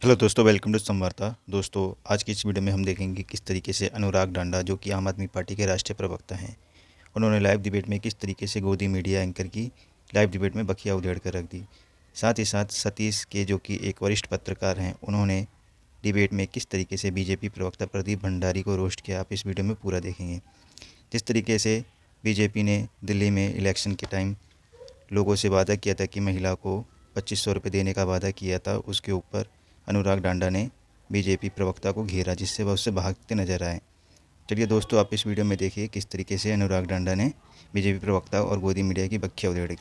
Hello दोस्तों, welcome to संवार्ता। दोस्तों, आज की इस वीडियो में हम देखेंगे किस तरीके से अनुराग डांडा, जो कि आम आदमी पार्टी के राष्ट्रीय प्रवक्ता हैं, उन्होंने लाइव डिबेट में किस तरीके से गोदी मीडिया एंकर की लाइव डिबेट में बखिया उधेड़ कर रख दी। साथ ही साथ सतीश के, जो कि एक वरिष्ठ पत्रकार हैं, उन्होंने डिबेट में किस तरीके से बीजेपी प्रवक्ता प्रदीप भंडारी को रोस्ट किया। आप इस वीडियो में पूरा देखेंगे। जिस तरीके से बीजेपी ने दिल्ली में इलेक्शन के टाइम लोगों से वादा किया था कि महिला को 2500 रुपये देने का वादा किया था, उसके ऊपर अनुराग डांडा ने बीजेपी प्रवक्ता को घेरा, जिससे वह उससे भागते नजर आए। चलिए दोस्तों, आप इस वीडियो में देखिए किस तरीके से अनुराग डांडा ने बीजेपी प्रवक्ता और गोदी मीडिया की बखिया उधेड़ दी।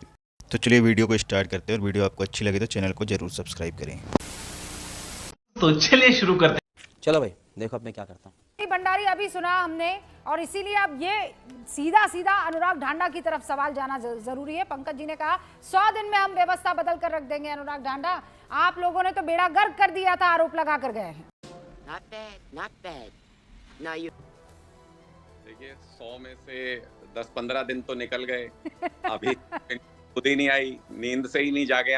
तो चलिए वीडियो को स्टार्ट करते हैं, और वीडियो आपको अच्छी लगे तो चैनल को जरूर सब्सक्राइब करें। तो चलिए शुरू करते हैं। चलो भाई, देखो अब मैं क्या करता हूँ। भंडारी अभी सुना हमने, और इसीलिए अब ये सीधा सीधा अनुराग ढांडा की तरफ सवाल जाना जरूरी है। पंकज जी ने कहा 100 दिन में हम व्यवस्था बदल कर रख देंगे। अनुराग ढांडा, आप लोगों ने तो बेड़ा गर्क कर दिया था, आरोप लगा कर गए हैं। Not bad. Now you. देखिए, 100 में से 10-15 दिन तो निकल गए। अभी खुद ही नहीं आई, नींद से ही नहीं जागे।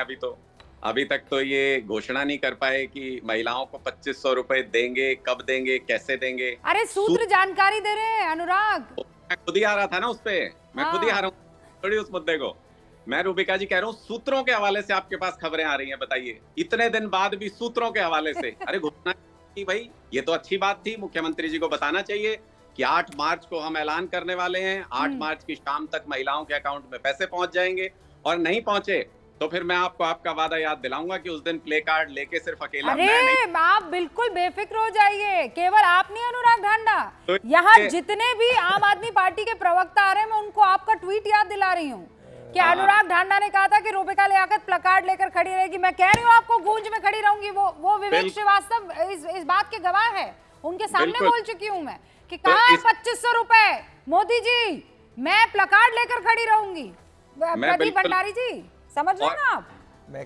अभी तक तो ये घोषणा नहीं कर पाए कि महिलाओं को 2500 रुपए देंगे, कब देंगे, कैसे देंगे। अरे सूत्र जानकारी दे रहे हैं अनुराग। मैं खुद ही आ रहा था ना उस पे, मैं खुद ही आ रहा हूँ थोड़ी उस मुद्दे को। मैं रूबिका जी कह रहा हूँ, सूत्रों के हवाले से आपके पास खबरें आ रही हैं। बताइए, इतने दिन बाद भी सूत्रों के हवाले से। अरे घोषणा की भाई, ये तो अच्छी बात थी। मुख्यमंत्री जी को बताना चाहिए कि 8 मार्च को हम ऐलान करने वाले हैं। 8 मार्च की शाम तक महिलाओं के अकाउंट में पैसे पहुंच जाएंगे, और नहीं पहुंचे तो फिर मैं आपको आपका वादा याद दिलाऊंगा कि उस दिन प्ले कार्ड लेके सिर्फ अकेला अरे मैं नहीं। आप बिल्कुल बेफिक्र हो जाइए, केवल आप नहीं अनुराग ढांडा, तो यहाँ जितने भी आम आदमी पार्टी के प्रवक्ता आ रहे हैं, मैं उनको आपका ट्वीट याद दिला रही हूँ कि अनुराग ढांडा ने कहा था कि रूबिका लियाकत प्लकार्ड लेकर खड़ी रहेगी। मैं कह रही हूँ आपको, गूंज में खड़ी रहूंगी। वो विवेक श्रीवास्तव इस बात के गवाह है, उनके सामने बोल चुकी हूँ मैं कि कहा है 2500 रुपए मोदी जी, मैं प्लकार्ड लेकर खड़ी रहूंगी। प्रदीप भंडारी जी, समझ रहे हैं ना आप? मैं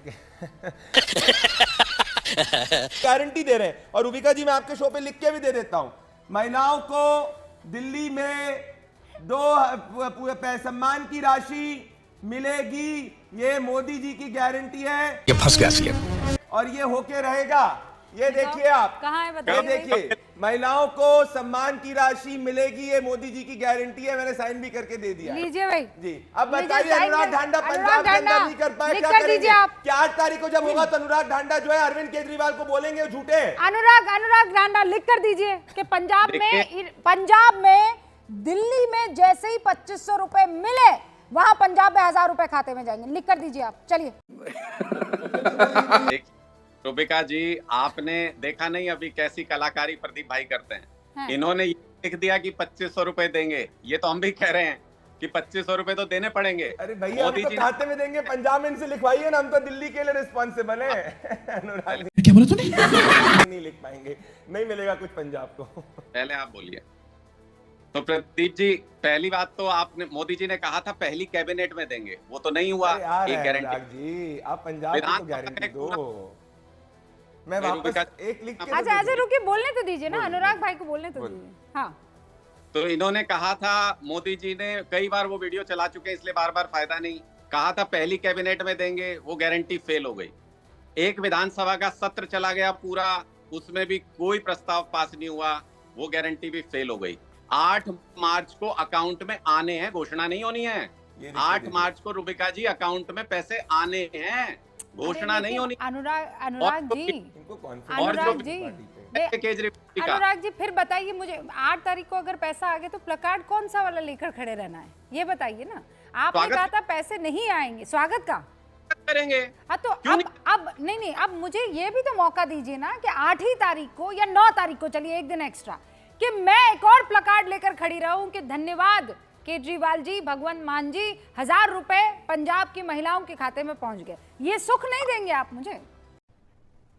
गारंटी दे रहे हैं, और रूबिका जी मैं आपके शो पे लिख के भी दे देता हूं। महिलाओं को दिल्ली में 2 सम्मान की राशि मिलेगी, ये मोदी जी की गारंटी है। ये फंस गया सीएम, और ये होके रहेगा। ये देखिए आप, कहाँ है ये बताइए। देखिए, महिलाओं को सम्मान की राशि मिलेगी, ये मोदी जी की गारंटी है। मैंने साइन भी करके दे दिया। लीजिए भाई जी। अब लीजिए, बताइए, साइन अनुराग कर- ढांडा अनुराग पंजाब के अंदर ढांडा, नहीं कर पाए, लिख क्या कर करेंगे? दीजिए आप। क्या 8 तारीख को जब होगा तो अनुराग ढांडा जो है अरविंद केजरीवाल को बोलेंगे झूठे। अनुराग ढांडा लिख कर दीजिए कि पंजाब में दिल्ली में जैसे ही 2500 रुपए मिले, वहां पंजाब में 1000 रुपए खाते में जाएंगे। लिख कर दीजिए आप, चलिए। रूबिका जी, आपने देखा नहीं अभी कैसी कलाकारी प्रदीप भाई करते हैं। हाँ। इन्होंने ये लिख दिया कि 2500 रुपए देंगे। ये तो हम भी कह रहे हैं कि 2500 रुपए तो देने पड़ेंगे। अरे भैया, हम मोदी तो जी खाते में देंगे, पंजाब में इनसे लिखवाइए ना, हम तो दिल्ली के लिए रिस्पॉन्सिबल है। अनुराग क्या बोला तूने? नहीं लिख पाएंगे, नहीं मिलेगा कुछ पंजाब को। पहले आप बोलिए। तो प्रदीप जी, पहली बात तो आपने, मोदी जी ने कहा था पहली कैबिनेट में देंगे, वो तो नहीं हुआ। अरे यार एक अनुराग गारंटी जी, आप पंजाब की तो विधानसभा गारंटी का एक दो। मैं नहीं, वापस रूबिका- एक लिख के अच्छा दे दूं। रुकिए, बोलने तो दीजिए ना, अनुराग भाई को बोलने तो दीजिए। हाँ, तो इन्होंने कहा था, मोदी जी ने कई बार वो वीडियो चला चुके हैं, इसलिए बार बार फायदा नहीं। कहा था पहली कैबिनेट में देंगे, वो गारंटी फेल हो गई। एक विधानसभा का सत्र चला गया पूरा, उसमें भी कोई प्रस्ताव पास नहीं हुआ, वो गारंटी भी फेल हो गई। 8 मार्च को अकाउंट में आने हैं, घोषणा नहीं होनी है। 8 मार्च को रूबिका जी अकाउंट में पैसे आने हैं, घोषणा नहीं होनी। अनुराग जी, इनको कॉन्फिडेंस अनुराग जी, केजरीवाल का अनुराग जी फिर बताइए मुझे, 8 तारीख को अगर पैसा आ गया तो प्लकार्ड कौन सा वाला लेकर खड़े रहना है, ये बताइए ना। आपने स्वागत- कहा था पैसे नहीं आएंगे, स्वागत का। करेंगे। हाँ तो क्यों अब नहीं, अब मुझे ये भी तो मौका दीजिए ना कि 8 तारीख को या 9 तारीख को, चलिए एक दिन एक्स्ट्रा, कि मैं एक और प्लकार्ड लेकर खड़ी रहूं कि धन्यवाद केजरीवाल जी, भगवंत मान जी, 1000 रुपए पंजाब की महिलाओं के खाते में पहुंच गए। ये सुख नहीं देंगे आप मुझे?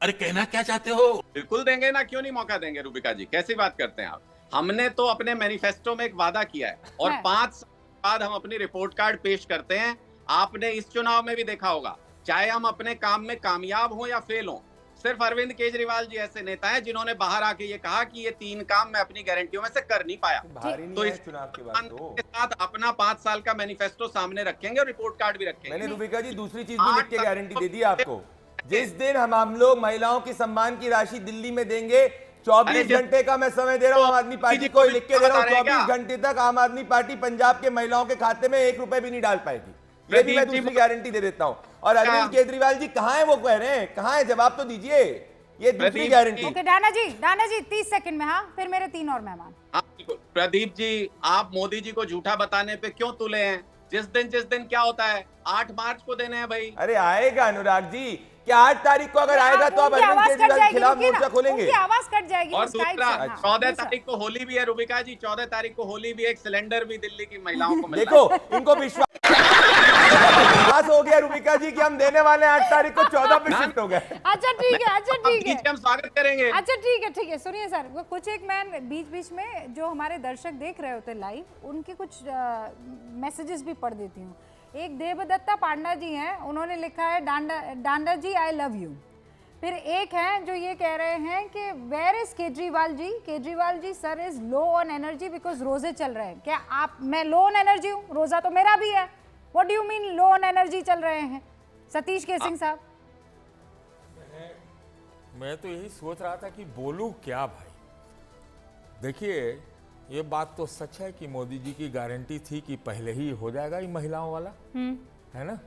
अरे कहना क्या चाहते हो? बिल्कुल देंगे ना, क्यों नहीं मौका देंगे रूबिका जी, कैसी बात करते हैं आप। हमने तो अपने मैनिफेस्टो में एक वादा किया है, और है। 5 साल बाद हम अपनी रिपोर्ट कार्ड पेश करते हैं। आपने इस चुनाव में भी देखा होगा, चाहे हम अपने काम में कामयाब हो या फेल हो, सिर्फ अरविंद केजरीवाल जी ऐसे नेता हैं जिन्होंने बाहर आके ये कहा कि ये 3 काम मैं अपनी गारंटियों में से कर नहीं पाया। बाहर ही नहीं तो आए इस चुनाव के बाद तो। के साथ अपना 5 साल का मैनिफेस्टो सामने रखेंगे और रिपोर्ट कार्ड भी रखेंगे। मैंने रूबिका जी दूसरी चीज भी लिख के गारंटी दे दी आपको। जिस दिन हम लोग महिलाओं की सम्मान की राशि दिल्ली में देंगे, 24 अरे घंटे का मैं समय दे रहा हूं आम आदमी पार्टी को, लिख के दे रहा हूं, बता रहे हैं 24 घंटे तक आम आदमी पार्टी पंजाब के महिलाओं के खाते में 1 रुपए भी नहीं डाल पाएगी। ये भी मैं दूसरी गारंटी दे देता हूं। और अरविंद केजरीवाल जी कहां है, वो कह रहे हैं कहां है, जवाब तो दीजिए। ये दूसरी गारंटी। ओके डाना जी 30 सेकंड में, हाँ फिर मेरे 3 और मेहमान। प्रदीप जी, आप मोदी जी को झूठा बताने पे क्यों तुले हैं? जिस दिन क्या होता है, 8 मार्च को देने हैं भाई। अरे आएगा अनुराग जी, क्या 8 तारीख को अगर आएगा तो आप अरविंद केजरीवाल के खिलाफ मोर्चा खोलेंगे? आवाज कट जाएगी। और उस टाइप दूसरा, से, हाँ, 14 दूसरा। तारीख को होली भी है रूबिका जी, 14 तारीख को होली भी, एक सिलेंडर भी दिल्ली की महिलाओं को मिलना देखो इनको विश्वास हो गया रूबिका जी कि हम देने वाले हैं, 8 तारीख को 14 पे शिफ्ट हो गए। अच्छा ठीक है हम स्वागत करेंगे। अच्छा ठीक है सुनिए सर, वो कुछ एक मैं बीच में जो हमारे दर्शक देख रहे होते लाइव, उनके कुछ मैसेजेस भी पढ़ देती हूँ। एक देवदत्ता पांडा जी हैं, उन्होंने लिखा है डांडा जी आई लव यू। फिर एक है जो ये कह रहे हैं कि where is Kejriwal ji sir is low on energy because रोजे चल रहे हैं। क्या मैं लो ऑन एनर्जी हूँ? रोजा तो मेरा भी है। What do you mean low on energy चल रहे हैं सतीश केसिंग साहब? मैं तो यही सोच रहा था कि बोलूं क्या भाई। देखिए ये बात तो सच है कि मोदी जी की गारंटी थी कि पहले ही हो जाएगा ये महिलाओं वाला, है ना?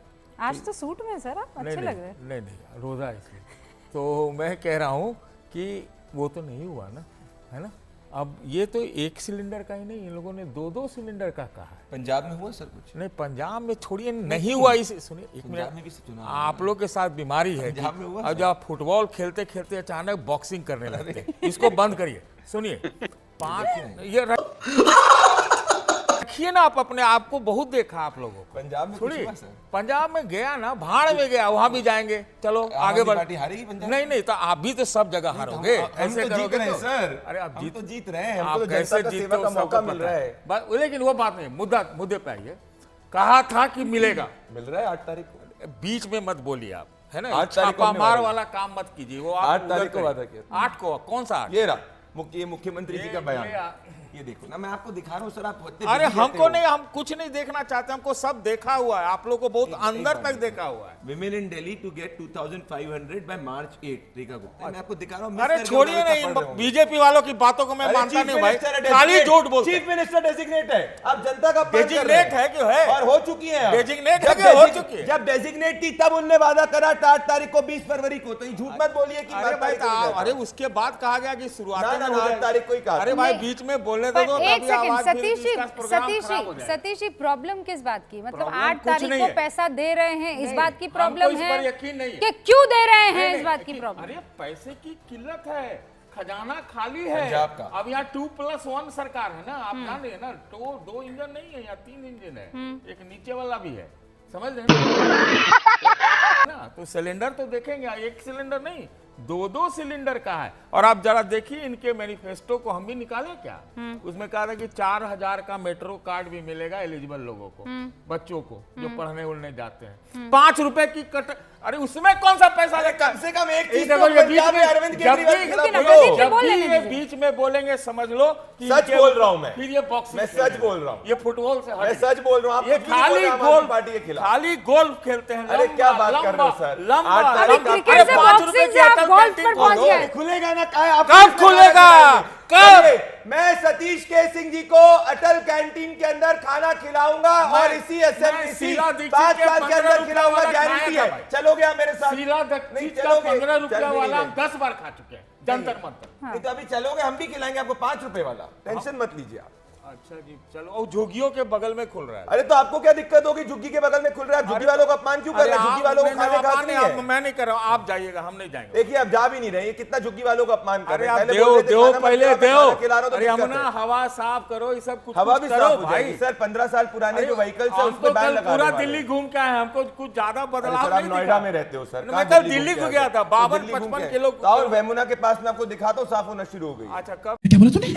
आज तो सूट में सर आप अच्छे लग रहे हैं। नहीं रोजा इसलिए तो मैं कह रहा हूँ कि वो तो नहीं हुआ ना, है ना? अब ये तो 1 सिलेंडर का ही नहीं, इन लोगों ने 2-2 सिलेंडर का कहा है। पंजाब में हुआ सर कुछ? नहीं पंजाब में छोड़िए, नहीं हुआ। इसे सुनिए एक मिनट, आप लोग के साथ बीमारी है अब जब आप फुटबॉल खेलते खेलते अचानक बॉक्सिंग करने लगते हैं, इसको बंद करिए। सुनिए 5 ये रखिए ना, आप अपने आप को बहुत देखा आप लोगों को। पंजाब में सुनिए पंजाब में गया ना, भाड़ में गया, वहां भी जाएंगे। चलो आगे बढ़। हारेगी पंजाब? नहीं तो आप भी तो सब जगह हारोगे। ऐसे करोगे जीत रहे हैं तो। सर। अरे आप हम तो जीत रहे हैं, आप हमको तो कैसे जनता का जीतते सेवा हो का मौका सबको मिल पता रहा है। है। लेकिन वो बात नहीं, मुद्दे पे आइए। कहा था कि मिलेगा, मिल रहा है 8 तारीख को। बीच में मत बोलिए आप, है ना? 8 तारीख को छापा हमने मार वादा वाला काम मत कीजिए। वो 8 तारीख को वादा किया। 8 को कौन सा 8? ये रहा मुख्यमंत्री जी का बयान। ये देखो ना, मैं आपको दिखा रहा हूँ सर, आप अरे हमको नहीं, हम कुछ नहीं देखना चाहते, हमको सब देखा हुआ है। आप लोग को बहुत अंदर तक देखा हुआ है। Women in Delhi to get 2,500 by March 8, Rekha Gupta. मैं आपको दिखा रहा हूँ। अरे छोड़िए नहीं, बीजेपी वालों की बातों को मैं मानता नहीं भाई, खाली झूठ बोलते। चीफ मिनिस्टर डेजिग्नेट है, आप जनता का डेजिग्नेट है क्यों है? और हो चुकी है। डेजिग्नेट है कि हो चुकी है? जब डेजिग्नेट थी तब उनने वादा करा 8 तारीख को, 20 फरवरी को। तो ये झूठ मत बोलिए कि अरे भाई अरे उसके बाद कहा गया कि शुरुआत में 8 तारीख को ही कहा। अरे भाई बीच में बोलने पर दो। एक सेकंड सतीश जी प्रॉब्लम किस बात की? मतलब 8 तारीख को पैसा दे रहे हैं, इस बात की प्रॉब्लम है यकीन नहीं कि क्यों दे रहे हैं, इस बात की प्रॉब्लम? अरे पैसे की किल्लत है, खजाना खाली है पंजाब का। अब यहाँ 2+1 सरकार है ना, आप जान रहे हैं ना। 2 इंजन नहीं है, यहाँ 3 इंजन है, एक नीचे वाला भी है, समझ रहे ना? तो सिलेंडर तो देखेंगे, 1 सिलेंडर नहीं 2-2 सिलेंडर का है। और आप जरा देखिए इनके मैनिफेस्टो को, हम भी निकाले क्या? उसमें कहा था कि 4,000 का मेट्रो कार्ड भी मिलेगा एलिजिबल लोगों को, बच्चों को जो पढ़ने उड़ने जाते हैं। 5 रुपए की कट, अरे उसमें कौन सा पैसा? कम से कम एक चीज देखो, तो ये पंजाब में अरविंद केजरीवाल के खिलाफ बोलो। जब भी ये बीच में बोलेंगे समझ लो कि सच बोल रहा हूं मैं। फिर ये बॉक्सिंग, मैं सच बोल रहा हूं। ये फुटबॉल से मैं सच बोल रहा हूं। आप ये खाली गोल्फ पार्टी के खिलाफ, खाली गोल्फ खेलते हैं। अरे क्या बात कर रहे हो सर? लंबा 8 तारीख का क्रिकेट से बॉक्सिंग से आप गोल्फ पर पहुंच गए। खुलेगा ना? आप कब खुलेगा? कब? मैं सतीश के सिंह जी को अटल कैंटीन के अंदर खाना खिलाऊंगा और इसी असेंबली 5 साल के अंदर खिलाऊंगा, गारंटी है। चलोगे आप मेरे साथ? शीला दीक्षित का 15 रुपया वाला हम 10 बार खा चुके हैं, जंतर मंतर। नहीं तो अभी चलोगे, हम भी खिलाएंगे आपको 5 रुपए वाला, टेंशन मत लीजिए आप। अच्छा जी चलो। और झुग्गियों के बगल में खुल रहा है। अरे तो आपको क्या दिक्कत होगी? झुग्गी के बगल में खुल रहा है, झुग्गी वालों का अपमान क्यों कर रहे हैं? झुग्गी वालों को खाने का हक नहीं है। मैं नहीं कर रहा हूं, आप जाइएगा, हम नहीं जाएंगे। देखिए आप जा भी नहीं रहे, ये कितना झुग्गी वालों का अपमान कर रहे हैं। अरे पहले देव बोल रहे थे देव खाना मत पहले खिलाओ, मैं देव। खाना खिला रहा हूं तो अरे दिक्कत यमुना है। हवा साफ करो, ये सब कुछ हवा भी करो साफ हो भाई। जाएगी सर। 15 साल पुराने जो व्हीकल्स है उस हम पे तो बैन कल लगा पूरा रहे दिल्ली घूम के आए, हमको कुछ ज्यादा हैं। बदलाव सर आप नहीं नोएडा दिखा। में रहते हो सर। मैं कल दिल्ली को गया था, 52-55 किलो। और वेमुना के पास में आपको दिखाता हूँ, साफ होना शुरू हो गई। अच्छा कब? क्या बोला तूने?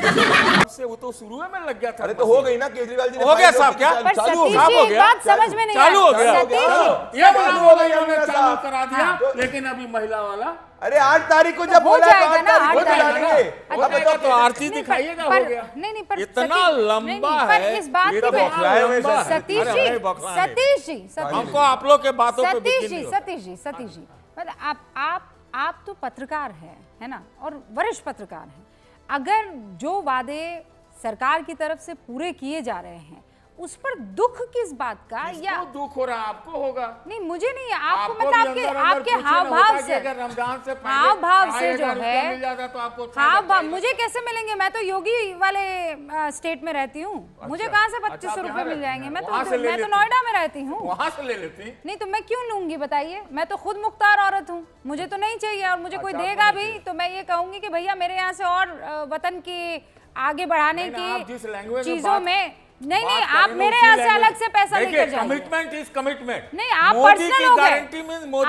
से वो तो शुरू में लग गया था। अरे तो हो गई ना, केजरीवाल जी ने हो गया साहब क्या? पर चालू हो सतीश गया। जी एक बात समझ में नहीं चालू हो गया। सतीश ये बना बोला इन्होंने चालू करा दिया, लेकिन अभी महिला वाला। अरे 8 तारीख को जब हो बोला जाएगा 8 ना, तारीख को 8 तारीख डालेंगे। हो जाएगा तो आरती दिखाइएगा, हो गया। नहीं पर इतना सतीश- लंबा नहीं, पर है, इस बात ये की तो बौखलाए हुए सतीश अरे जी हमें बौखलाने। सतीश जी हमको आप लोग के बातों पे सतीश यकीन जी नहीं होता। सतीश जी मतलब आप तो पत्रकार हैं, है ना, और वरिष्ठ पत्रकार हैं। अगर जो वादे सरकार की तरफ से पूरे किए जा रहे हैं उस पर दुख किस बात का, या दुख हो रहा आपको होगा? नहीं, मुझे नहीं है, आपको भी मतलब अंदर अंदर आपके पूछना हाव होता भाव कि से, अगर रमजान से पहले हाव भाव से जो 2,500 रुपया है, मिल जाता तो आपको अच्छा हाव लगता भाव है। मुझे कैसे मिलेंगे? मैं तो योगी वाले स्टेट में रहती हूँ, मुझे कहाँ से 2500 रुपए मिल जाएंगे? मैं तो नोएडा में रहती हूँ। वहां से ले लेती। नहीं तो मैं क्यों लूंगी बताइए? मैं तो खुद मुख्तार औरत हूँ, मुझे तो नहीं चाहिए, और मुझे कोई देगा भी तो मैं ये कहूंगी कि भैया मेरे यहाँ से और वतन की आगे बढ़ाने की चीजों में नहीं, आप मेरे यहाँ से अलग से पैसा लेकर जाइए। Commitment is commitment. नहीं, आप पर्सनल हो गए,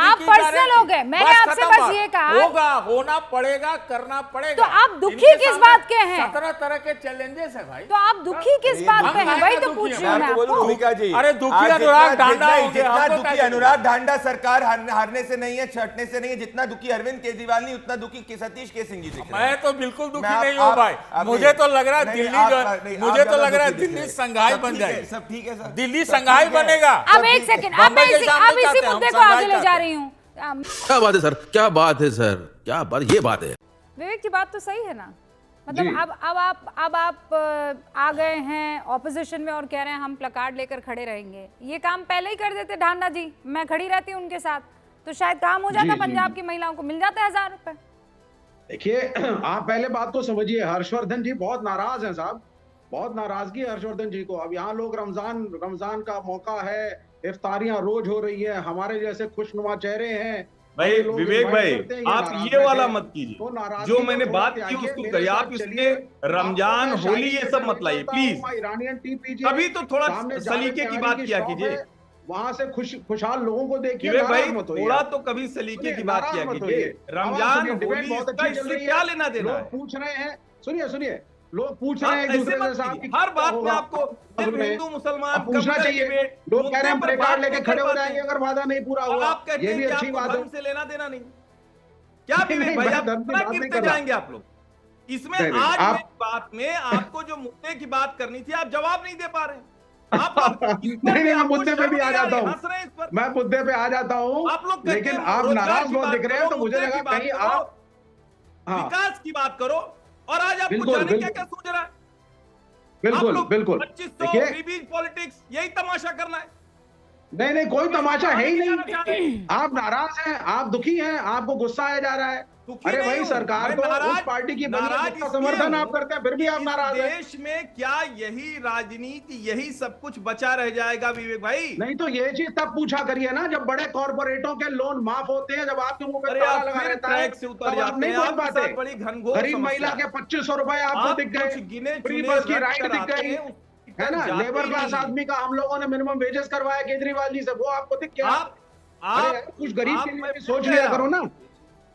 आप पर्सनल हो गए। मैंने आपसे बस ये कहा होगा, होना पड़ेगा, करना पड़ेगा। तो आप दुखी किस बात के हैं? 17 तरह के चैलेंजेस है भाई। तो आप दुखी किस बात के हैं? वही तो पूछ रही हूँ मैं आपको। रूबिका जी, अरे दुखी अनुराग ढांडा हो गया। जितना दुखी अनुराग ढांडा सरकार हारने से नहीं है, छटने से नहीं है, जितना दुखी अरविंद केजरीवाल नहीं, उतना दुखी सतीश के सिंह जी दिख रहे हैं। मैं तो बिल्कुल दुखी नहीं हूँ भाई। मुझे तो लग रहा है दिल्ली संघाई बन जाएगी। सब ठीक है सर, दिल्ली संघाई बनेगा। अब एक सेकंड, अब इसी मुद्दे को आगे ले जा रही हूँ। क्या बात है सर, क्या बात है सर, क्या बात, ये बात है। विवेक की बात तो सही है ना, मतलब अब आप आ गए हैं ऑपोजिशन में और कह रहे हैं हम प्लकार्ड लेकर खड़े रहेंगे। ये काम पहले ही कर देते ढांडा जी, मैं खड़ी रहती उनके साथ तो शायद काम हो जाता, पंजाब की महिलाओं को मिल जाता 1000 रुपए। देखिए, आप पहले बात को समझिए, हर्षवर्धन जी बहुत नाराज हैं साहब, बहुत नाराजगी है हर्षवर्धन जी को। अब यहाँ लोग रमजान का मौका है, इफ्तारियां रोज हो रही है, हमारे जैसे खुशनुमा चेहरे हैं भाई। विवेक भाई, आप ये वाला मत कीजिए, जो मैंने बात की उसको करिए। आप इसके रमजान होली ये सब मत लाइए प्लीज। ईरानियन टी पीजिए, अभी तो थोड़ा सलीके की बात किया कीजिए। वहां से खुशहाल लोगों को देखिए भाई, थोड़ा तो कभी सलीके की बात किया कीजिए। रमजान होली इससे क्या लेना देना है? पूछ रहे हैं, सुनिए, लोग पूछ रहे हैं एक दूसरे से साहब, हर बात में आपको हिंदू मुसलमान पूछना चाहिए। लोग कह रहे हैं प्लेकार्ड लेके खड़े हो जाएंगे अगर वादा नहीं पूरा हुआ, ये भी अच्छी बात है। से लेना देना नहीं क्या विवेक भाई, आप गिरते जाएंगे आप लोग इसमें। आज इस बात में आपको जो मुद्दे की बात करनी थी आप जवाब नहीं दे पा रहे हैं। नहीं, मैं मुद्दे पे भी आ जाता हूँ, मैं मुद्दे पे आ जाता हूँ, आप लोग, लेकिन आप नाराज बहुत दिख रहे हैं, तो मुझे लगा कहीं आप विकास की बात करो। और आज आपको जाने क्या सोच रहा है? बिल्कुल 2500 पॉलिटिक्स, यही तमाशा करना है? नहीं, कोई तमाशा है ही नहीं। आप नाराज हैं, आप दुखी हैं, आपको गुस्सा आया जा रहा है। अरे भाई, सरकार को उस पार्टी की समर्थन आप करते हैं, फिर भी आप नाराज हैं। देश में क्या यही राजनीति, यही सब कुछ बचा रह जाएगा विवेक भाई? नहीं तो ये चीज तब पूछा करिए ना जब बड़े कॉर्पोरेटों के लोन माफ होते हैं, जब आपके मुंह पे ताला लगा रहता है, तब आप नहीं बोल पाते। गरीब महिला के 2500 रुपए आपको दिख गए, फ्री बस की राइड दिख गई, है ना, लेबर क्लास आदमी का हम लोगों ने मिनिमम वेजेस करवाया केजरीवाल जी से, वो आपको दिख गया। आप कुछ गरीब के लिए भी सोच लिया करो ना,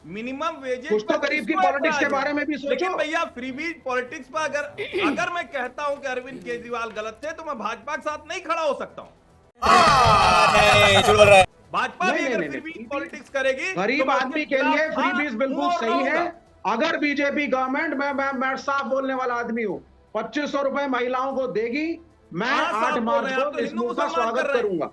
मिनिमम वेजेस कुछ तो गरीब की पॉलिटिक्स के बारे में भी सोचो। लेकिन भैया, फ्रीबीज पॉलिटिक्स पर अगर मैं कहता हूं कि अरविंद केजरीवाल गलत थे तो मैं भाजपा के साथ नहीं खड़ा हो सकता हूं। भाजपा भी अगर फ्रीबीज पॉलिटिक्स करेगी, गरीब आदमी के लिए फ्रीबीज बिल्कुल सही है। अगर बीजेपी गवर्नमेंट, मैं साफ बोलने वाला आदमी हूँ, 2500 रुपए महिलाओं को देगी, मैं 8 मार्च को इस मुंह का स्वागत करूंगा।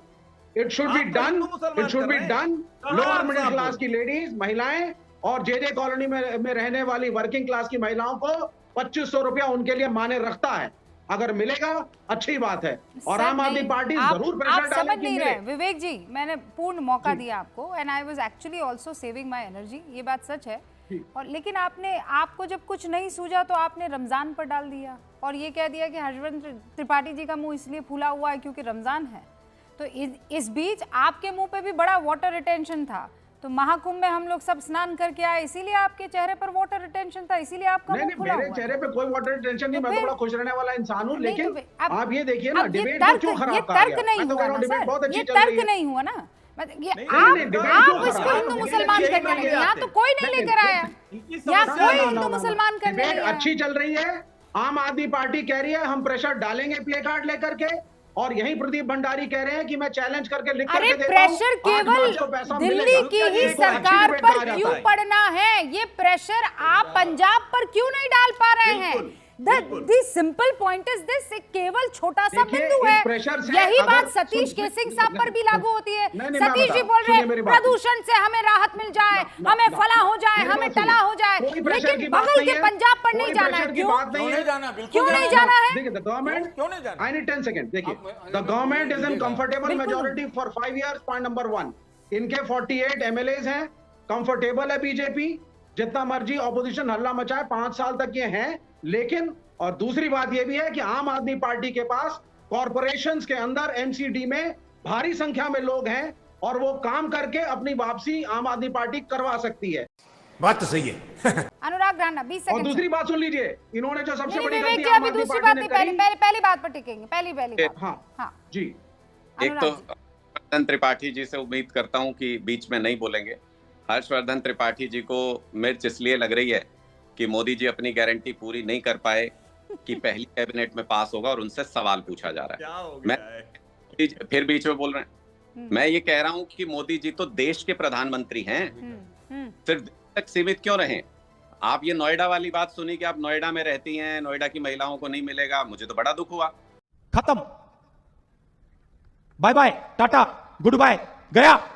It should be done, it should be done. Lower middle class की लेडीज, महिलाएं और जे कॉलोनी में रहने वाली वर्किंग क्लास की महिलाओं को 2500 रुपया उनके लिए माने रखता है। अगर मिलेगा अच्छी बात है, और आम आदमी पार्टी जरूर प्रेशर डालेगी। समझ नहीं रहे विवेक जी, मैंने पूर्ण मौका दिया आपको, and I was actually also saving my energy, ये बात सच है। और लेकिन आपको जब कुछ नहीं सूझा तो आपने रमजान पर डाल दिया और ये कह दिया कि हर्षवर्धन त्रिपाठी जी का मुंह इसलिए फूला हुआ है क्योंकि रमजान है। तो इस बीच आपके मुंह पे भी बड़ा वाटर रिटेंशन था, तो महाकुंभ में हम लोग सब स्नान करके आए, इसीलिए आपके चेहरे पर वाटर रिटेंशन था, इसीलिए आपका मुंह खुला हुआ है। मेरे चेहरे पे कोई वाटर रिटेंशन नहीं, मैं तो बड़ा खुश रहने वाला इंसान हूं। लेकिन आप ये देखिए ना, डिबेट क्यों खराब कर रहा है? तर्क नहीं हुआ ना सर, ये तर्क नहीं हुआ ना, ये आप इसको हिंदू मुसलमान करने लगे। यहाँ तो कोई नहीं लेकर आया, यहाँ कोई हिंदू मुसलमान करने लगे। अच्छी चल रही है, आम आदमी पार्टी कह रही है हम प्रेशर डालेंगे प्ले कार्ड लेकर के, और यही प्रदीप भंडारी कह रहे हैं कि मैं चैलेंज करके लिख करके देता हूं। प्रेशर केवल दिल्ली की ही सरकार पर क्यों पड़ना है? ये प्रेशर आप पंजाब पर क्यों नहीं डाल पा रहे हैं? The simple point is this, केवल छोटा सा देखिए, बिंदु इस है। प्रेशर से यही अगर- बात सतीश सुन- केसिंग साहब पर भी लागू होती है। नहीं, मैं सतीश जी बता- बोल रहे सुनिए हैं मेरी बात। प्रदूषण से हमें राहत मिल जाए, हमें फला हो जाए, मेरी हमें बात सुनिए। टला हो जाए, कोई प्रेशर की लेकिन बात बगल नहीं के है, पंजाब पर नहीं कोई जाना है। प्रेशर की क्यों बात नहीं क्यों है। नहीं जाना? बिल्कुल क्यों नहीं जाना है? देखिए, द गवर्नमेंट, क्यों नहीं जाना? I need 10 seconds. देखिए, आप- the government is in comfortable बिल्कुल। majority for 5 years. Point number 1. इनके 48 MLAs हैं, कंफर्टेबल है बीजेपी, जितना मर्जी ऑपोजिशन हल्ला मचाए 5 साल तक ये हैं। लेकिन और दूसरी बात ये भी है कि आम आदमी पार्टी के पास कॉरपोरेशंस के अंदर एमसीडी में भारी संख्या में लोग हैं और वो काम करके अपनी वापसी आम आदमी पार्टी करवा सकती है। बात तो सही है। अनुराग ढांडा 20 और सेकंड। दूसरी बात सुन लीजिए, इन्होंने जो सबसे बड़ी विवेक गलती जी आम अभी आदमी दूसरी पार्टी बात ने नहीं, करी, पहली बात पर टिकेंगे, पहली बात। हाँ हाँ जी, एक तो अनुराग जी। हर्षवर्धन त्रिपाठी जी से उम्मीद करता हूं कि बीच में नहीं बोलेंगे। हर्षवर्धन त्रिपाठी जी को मिर्च इसलिए लग रही है कि मोदी जी अपनी गारंटी पूरी नहीं कर पाए कि पहली कैबिनेट में पास होगा और उनसे सवाल पूछा जा रहा है। क्या हो मैं गया है? फिर बीच में बोल रहे हैं। मैं ये कह रहा हूं कि मोदी जी तो देश के प्रधानमंत्री हैं, सिर्फ देश तक सीमित क्यों रहें? आप ये नोएडा वाली बात सुनी कि आप नोएडा में रहती हैं, नोएडा की महिलाओं को नहीं मिलेगा, मुझे तो बड़ा दुख हुआ। खत्म, bye bye, tata, good bye, गया।